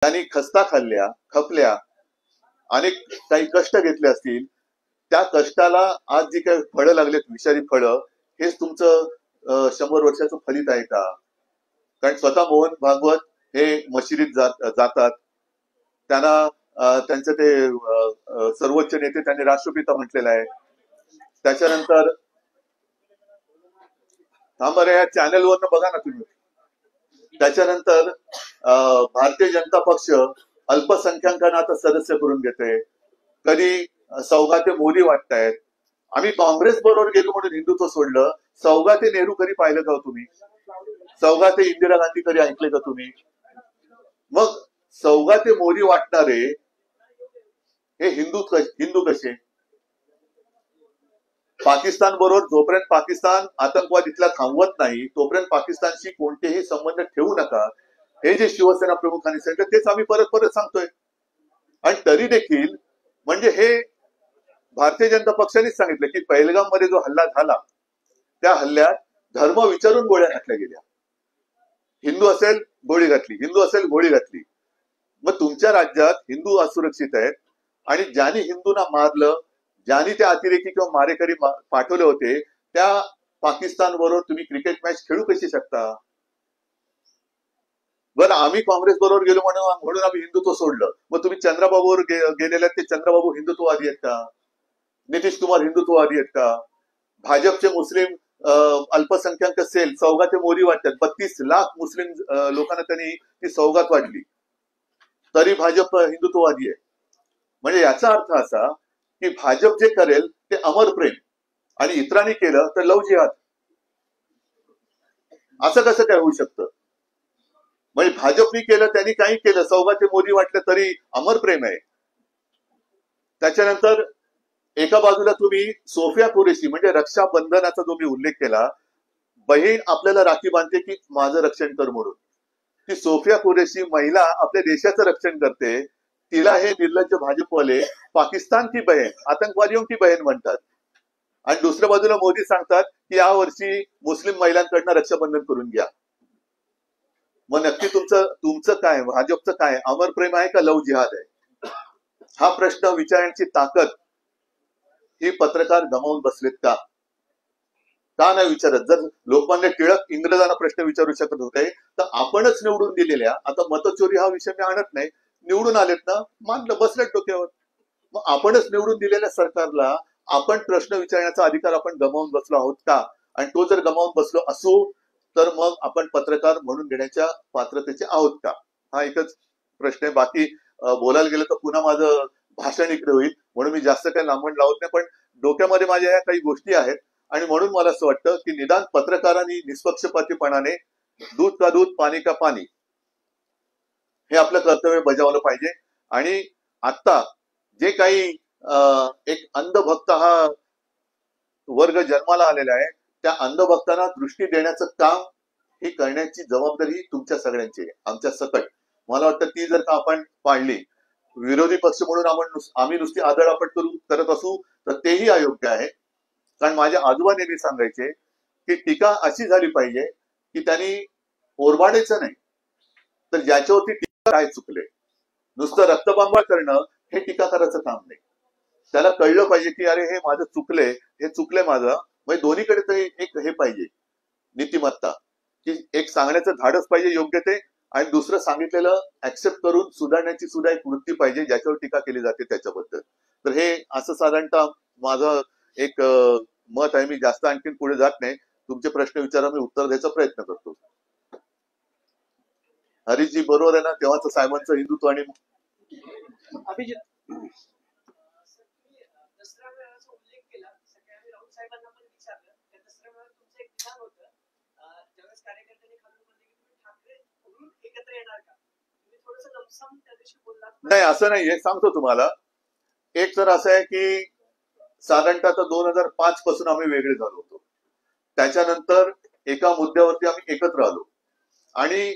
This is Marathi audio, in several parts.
त्यांनी खस्ता खाल्ल्या, खपल्या, अनेक काही कष्ट घेतले असतील, त्या कष्टाला आज जी काही फळं लागलेत, विषारी फळं, हेच तुमचं 100 वर्षाचं फलित आहे का? कारण स्वतः मोहन भागवत हे मशिदीत जातात, त्यांना त्यांचे ते सर्वोच्च नेते त्यांनी राष्ट्रपिता म्हटलेलं आहे. त्याच्यानंतर थांबा या चॅनलवरनं बघा ना तुम्ही. त्याच्यानंतर भारतीय जनता पक्ष अल्पसंख्याकांना आता सदस्य करून घेते. कधी सौगाते मोदी वाटतायत. आम्ही काँग्रेस बरोबर गेलो म्हणून हिंदुत्व सोडलं. सौगाते नेहरू कधी पाहिलं का तुम्ही? सौगाते इंदिरा गांधी कधी ऐकले का तुम्ही? मग सौगाते मोदी वाटणारे हे हिंदू कसे? पाकिस्तान बरोबर जोपर्यंत पाकिस्तान आतंकवाद इथला थांबवत नाही तोपर्यंत पाकिस्तानशी कोणतेही संबंध ठेवू नका, हे जे शिवसेना प्रमुखांनी सांगितलं तेच आम्ही परत परत सांगतोय. आणि तरी देखील म्हणजे हे भारतीय जनता पक्षानेच सांगितलं की पहलगाम मध्ये जो हल्ला झाला त्या हल्ल्यात धर्म विचारून गोळ्या घातल्या गेल्या. हिंदू असेल गोळी घातली, हिंदू असेल गोळी घातली. मग तुमच्या राज्यात हिंदू असुरक्षित आहेत आणि ज्यांनी हिंदूंना मारलं, ज्यांनी त्या अतिरेकी किंवा मारेकरी पाठवले होते, त्या पाकिस्तान बरोबर तुम्ही क्रिकेट मॅच खेळू कशी शकता? बरं आम्ही काँग्रेस बरोबर गेलो म्हणून आम्ही हिंदुत्व सोडलं. मग तुम्ही चंद्रबाबूवर गेलेल्या ते चंद्रबाबू हिंदुत्ववादी आहेत का? नितीश कुमार हिंदुत्ववादी आहेत का? भाजपचे मुस्लिम अल्पसंख्याक सेल सौगाते मोदी वाटतात. 32 लाख मुस्लिम लोकांना त्यांनी ती सौगात वाटली, तरी भाजप हिंदुत्ववादी आहे. म्हणजे याचा अर्थ असा की भाजप जे करेल ते अमर प्रेम आणि इतरांनी केलं तर लव जिहाद. असं कसं काय होऊ शकतं? म्हणजे भाजपनी केलं, त्यांनी काही केलं, सौगाते मोदी वाटलं तरी अमर प्रेम आहे. त्याच्यानंतर एका बाजूला तुम्ही सोफिया कुरेशी म्हणजे रक्षाबंधनाचा जो मी उल्लेख केला, बहीण आपल्याला राखी बांधते की माझं रक्षण कर म्हणून. ती सोफिया कुरेशी महिला आपल्या देशाचं रक्षण करते, तिला हे निर्लज्ज भाजपवाले पाकिस्तान की बहीण, आतंकवादियों की बहीण म्हणतात. आणि दुसऱ्या बाजूला मोदी सांगतात की या वर्षी मुस्लिम महिलांकडनं रक्षाबंधन करून घ्या. मग नक्की तुमचं काय, भाजपचं काय, अमर प्रेम आहे का लव जिहाद आहे? हा प्रश्न विचारण्याची ताकद ही पत्रकार गमावून बसलेत का? का नाही विचारत? जर लोकमान्य टिळक इंग्रजांना प्रश्न विचारू शकत होते तर आपणच निवडून दिलेल्या, आता मतचोरी हा विषय मी आणत नाही, निवडून आलेत ना, मानलं, बसलेत डोक्यावर. मग आपणच निवडून दिलेल्या सरकारला आपण प्रश्न विचारण्याचा अधिकार आपण गमावून बसलो आहोत का? आणि तो जर गमावून बसलो असू तर मग आपण पत्रकार म्हणून घेण्याच्या पात्रतेचे आहोत का? हा एकच प्रश्न आहे. बाकी बोलायला गेलं तर पुन्हा माझं भाषण इकडे होईल, म्हणून मी जास्त काही लांबण लावत नाही. पण डोक्यामध्ये माझ्या या काही गोष्टी आहेत आणि म्हणून मला असं वाटतं की निदान पत्रकारांनी निष्पक्षपातीपणाने दूध का दूध पाणी का पाणी हे आपलं कर्तव्य बजावलं पाहिजे. आणि आता जे काही एक अंधभक्त हा वर्ग जन्माला आलेला आहे, त्या अंधभक्तांना दृष्टी देण्याचं काम ही करण्याची जबाबदारी तुमच्या सगळ्यांची आहे, आमच्या सकट. मला वाटतं ती जर का आपण पाळली, विरोधी पक्ष म्हणून आम्ही नुसती आदळआपट करत असू तर तेही अयोग्य आहे. कारण माझ्या आजोबा नेहमी सांगायचे की टीका अशी झाली पाहिजे की त्यांनी ओरबाडायचं नाही, तर ज्याच्यावरती टीका काय चुकले, नुसतं रक्तबांबा करणं हे टीका करायचं काम नाही. त्याला कळलं पाहिजे की अरे हे माझं चुकलंय, हे चुकलंय माझं. म्हणजे दोन्हीकडे तर एक हे पाहिजे नीतिमत्ता, की एक सांगण्याचं धाडस पाहिजे योग्य ते, आणि दुसरं सांगितलेलं ऍक्सेप्ट करून सुधारण्याची सुद्धा एक वृत्ती पाहिजे ज्याच्यावर टीका केली जाते त्याच्याबद्दल. तर हे असं साधारणतः माझं एक मत आहे. मी जास्त आणखीन पुढे जात नाही. तुमचे प्रश्न विचारा, मी उत्तर द्यायचा प्रयत्न करतो. हरीशजी बरोबर आहे ना? तेव्हाच साहेबांचं हिंदुत्व आणि अभिजित नाही, असं नाहीये, सांगतो तुम्हाला. एक तर असं आहे की साधारणतः 2005 पासून आम्ही वेगळे झालो होतो. त्याच्यानंतर एका मुद्द्यावरती आम्ही एकत्र आलो आणि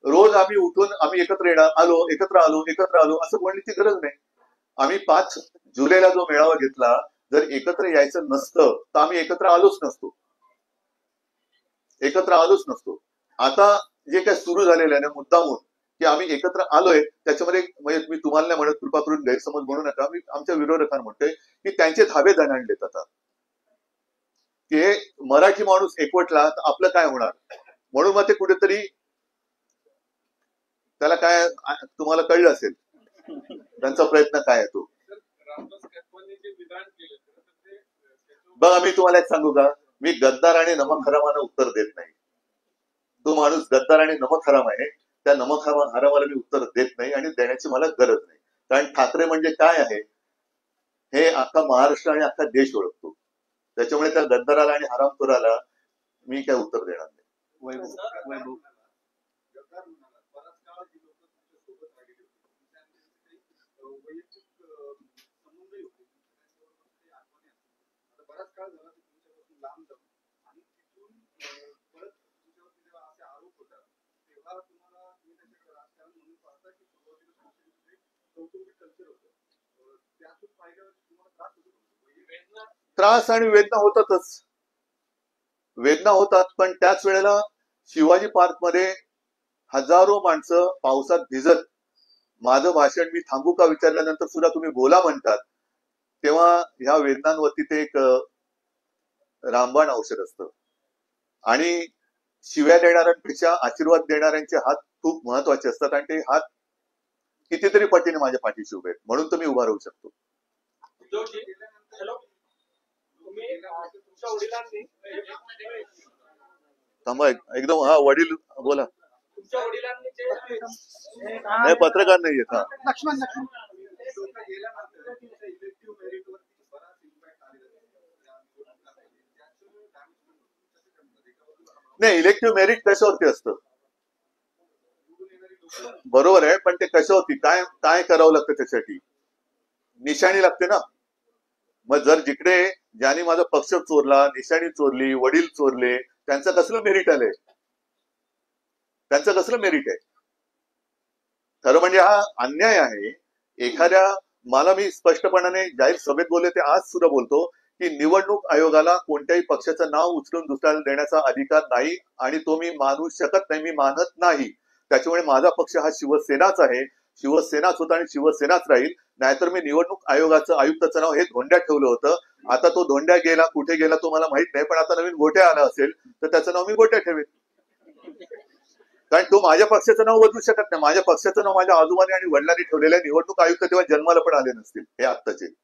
रोज आम्ही उठून आम्ही एकत्र आलो असं बोलण्याची गरज नाही. आम्ही 5 जुलैला जो मेळावा घेतला, जर एकत्र यायचं नसतं तर आम्ही एकत्र आलोच नसतो. आता जे काही सुरू झालेलं आहे ना मुद्दामून, की आम्ही एकत्र आलोय त्याच्यामध्ये, म्हणजे मी तुम्हाला नाही म्हणत, कृपा करून गैरसमज म्हणू नका, मी आमच्या विरोधकांना म्हणतोय की त्यांचे धाबे दणाणलेत आता, की हे मराठी माणूस एकवटला तर आपलं काय होणार, म्हणून मग ते कुठेतरी त्याला काय, तुम्हाला कळलं असेल त्यांचा प्रयत्न काय आहे तो. बघा मी तुम्हाला एक सांगू का, मी गद्दार आणि नमक हरामानं उत्तर देत नाही. तो माणूस गद्दार आणि नमक हराम आहे, त्या नमक हरामाला मी उत्तर देत नाही आणि देण्याची मला गरज नाही. कारण ठाकरे म्हणजे काय आहे हे अख्खा महाराष्ट्र आणि अख्खा देश ओळखतो. त्याच्यामुळे त्या गद्दाराला आणि हरामखोराला मी काय उत्तर देणार नाही. त्रास आणि वेदना होतातच, वेदना होतात, पण त्याच वेळेला शिवाजी पार्क मध्ये हजारो माणसं पावसात भिजत माझं भाषण मी थांबू का विचारल्यानंतर सुद्धा तुम्ही बोला म्हणतात, तेव्हा ह्या वेदनांवरती ते एक रामबाण औषध असतं. आणि शिव्या देणाऱ्यांपेक्षा आशीर्वाद देणाऱ्यांचे हात खूप महत्वाचे असतात आणि ते हात कितीतरी पटीने माझ्या पाठीशी उभे आहेत, म्हणून तर मी उभा राहू शकतो. थांबा एकदम, हा वडील बोला. नाही पत्रकार नाही येत. नाही, इलेक्टिव्ह मेरिट कशावरती असतं, बरोबर आहे, पण ते कशावरती, काय काय करावं लागतं त्यासाठी, निशाणी लागते ना. मग जर जिकडे ज्यांनी माझा पक्ष चोरला, निशाणी चोरली, वडील चोरले, त्यांचं कसलं मेरिट आलंय, त्यांचं कसलं मेरिट आहे. खरं म्हणजे हा अन्याय आहे. एखाद्या, मला मी स्पष्टपणाने जाहीर सभेत बोलले, ते आज सुद्धा बोलतो की निवडणूक आयोगाला कोणत्याही पक्षाचं नाव उचलून दुसऱ्याला देण्याचा अधिकार नाही आणि तो मी मानू शकत नाही, मी मानत नाही. त्याच्यामुळे माझा पक्ष हा शिवसेनाच आहे, शिवसेनाच होता आणि शिवसेनाच राहील. नाहीतर मी निवडणूक आयोगाचं आयुक्ताचं नाव हे धोंड्यात ठेवलं होतं. आता तो धोंड्या गेला, कुठे गेला तो मला माहित नाही, पण आता नवीन गोट्या आला असेल तर त्याचं नाव मी गोट्या ठेवेन. कारण तो माझ्या पक्षाचं नाव बदलू शकत नाही. माझ्या पक्षाचं नाव माझ्या आजोबांनी आणि वडिलांनी ठेवलेलं आहे. निवडणूक आयुक्त तेव्हा जन्माला पण आले नसतील हे आत्ताचे.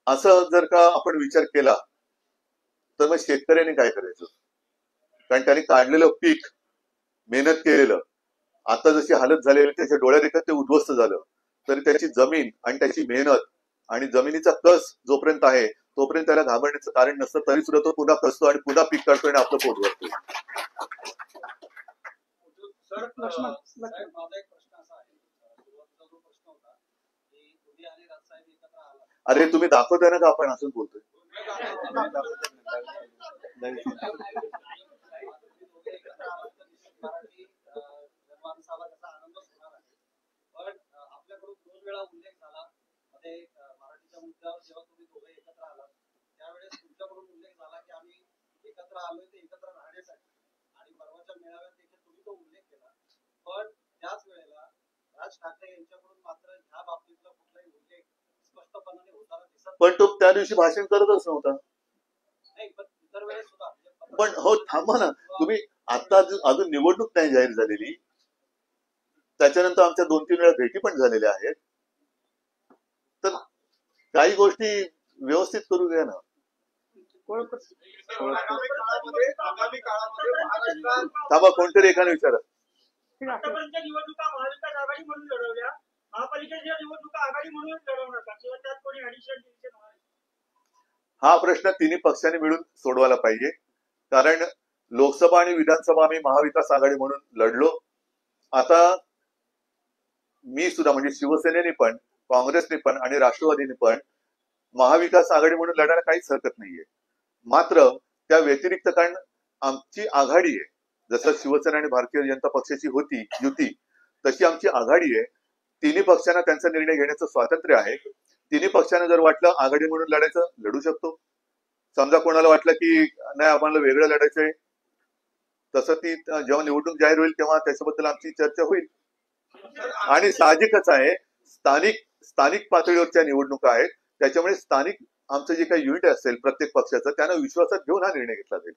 असं जर का आपण विचार केला तर मग शेतकऱ्यांनी काय करायचं, कारण त्यांनी काढलेलं पीक, मेहनत केलेलं, आता जशी हालत झालेली त्याच्या डोळ्यादेखत ते उद्ध्वस्त झालं, तरी त्याची जमीन आणि त्याची मेहनत आणि जमिनीचा कस जोपर्यंत आहे तोपर्यंत त्याला घाबरण्याचं कारण नसतं, तरी सुद्धा तो पुन्हा कसतो आणि पुन्हा पीक काढतो आणि आपलं पोट भरतो. अरे तुम्ही दाखवताय ना का आपण असंच बोलतोय. पण तो त्या दिवशी भाषण करतच नव्हता. पण हो थांबा ना तुम्ही, आता अजून निवडणूक नाही जाहीर झालेली, त्याच्यानंतर आमच्या 2-3 वेळा भेटी पण झालेल्या आहेत, तर काही गोष्टी व्यवस्थित करू द्या ना. थांबा कोणतरी एकाने विचारा. आतापर्यंत निवडणुका महाविकास आघाडी म्हणून लढवल्या, महापालिकेच्या निवडणुका आघाडी म्हणून लढवणार का, किंवा त्यात कोणी ऍडिशन डिव्हिजन? हा प्रश्न तिन्ही पक्षांनी मिळून सोडवायला पाहिजे. कारण लोकसभा आणि विधानसभा आम्ही महाविकास आघाडी म्हणून लढलो. आता मी सुद्धा, म्हणजे शिवसेनेने पण, काँग्रेसने पण आणि राष्ट्रवादीने पण महाविकास आघाडी म्हणून लढायला काहीच हरकत नाहीये. मात्र त्या व्यतिरिक्त, कारण आमची आघाडी आहे, जसं शिवसेना आणि भारतीय जनता पक्षाची होती युती, तशी आमची आघाडी आहे. तिन्ही पक्षांना त्यांचा निर्णय घेण्याचं स्वातंत्र्य आहे. तिन्ही पक्षांना जर वाटलं आघाडी म्हणून लढायचं, लढू शकतो. समजा कोणाला वाटलं की नाही आम्हाला वेगळं लढायचंय, तसं ती जेव्हा निवडणूक जाहीर होईल तेव्हा त्याच्याबद्दल आमची चर्चा होईल. आणि साहजिकच आहे, स्थानिक स्थानिक पातळीवरच्या निवडणुका आहेत, त्याच्यामुळे स्थानिक आमचं जे काही युनिट असेल प्रत्येक पक्षाचं त्यांना विश्वासात घेऊन हा निर्णय घेतला जाईल.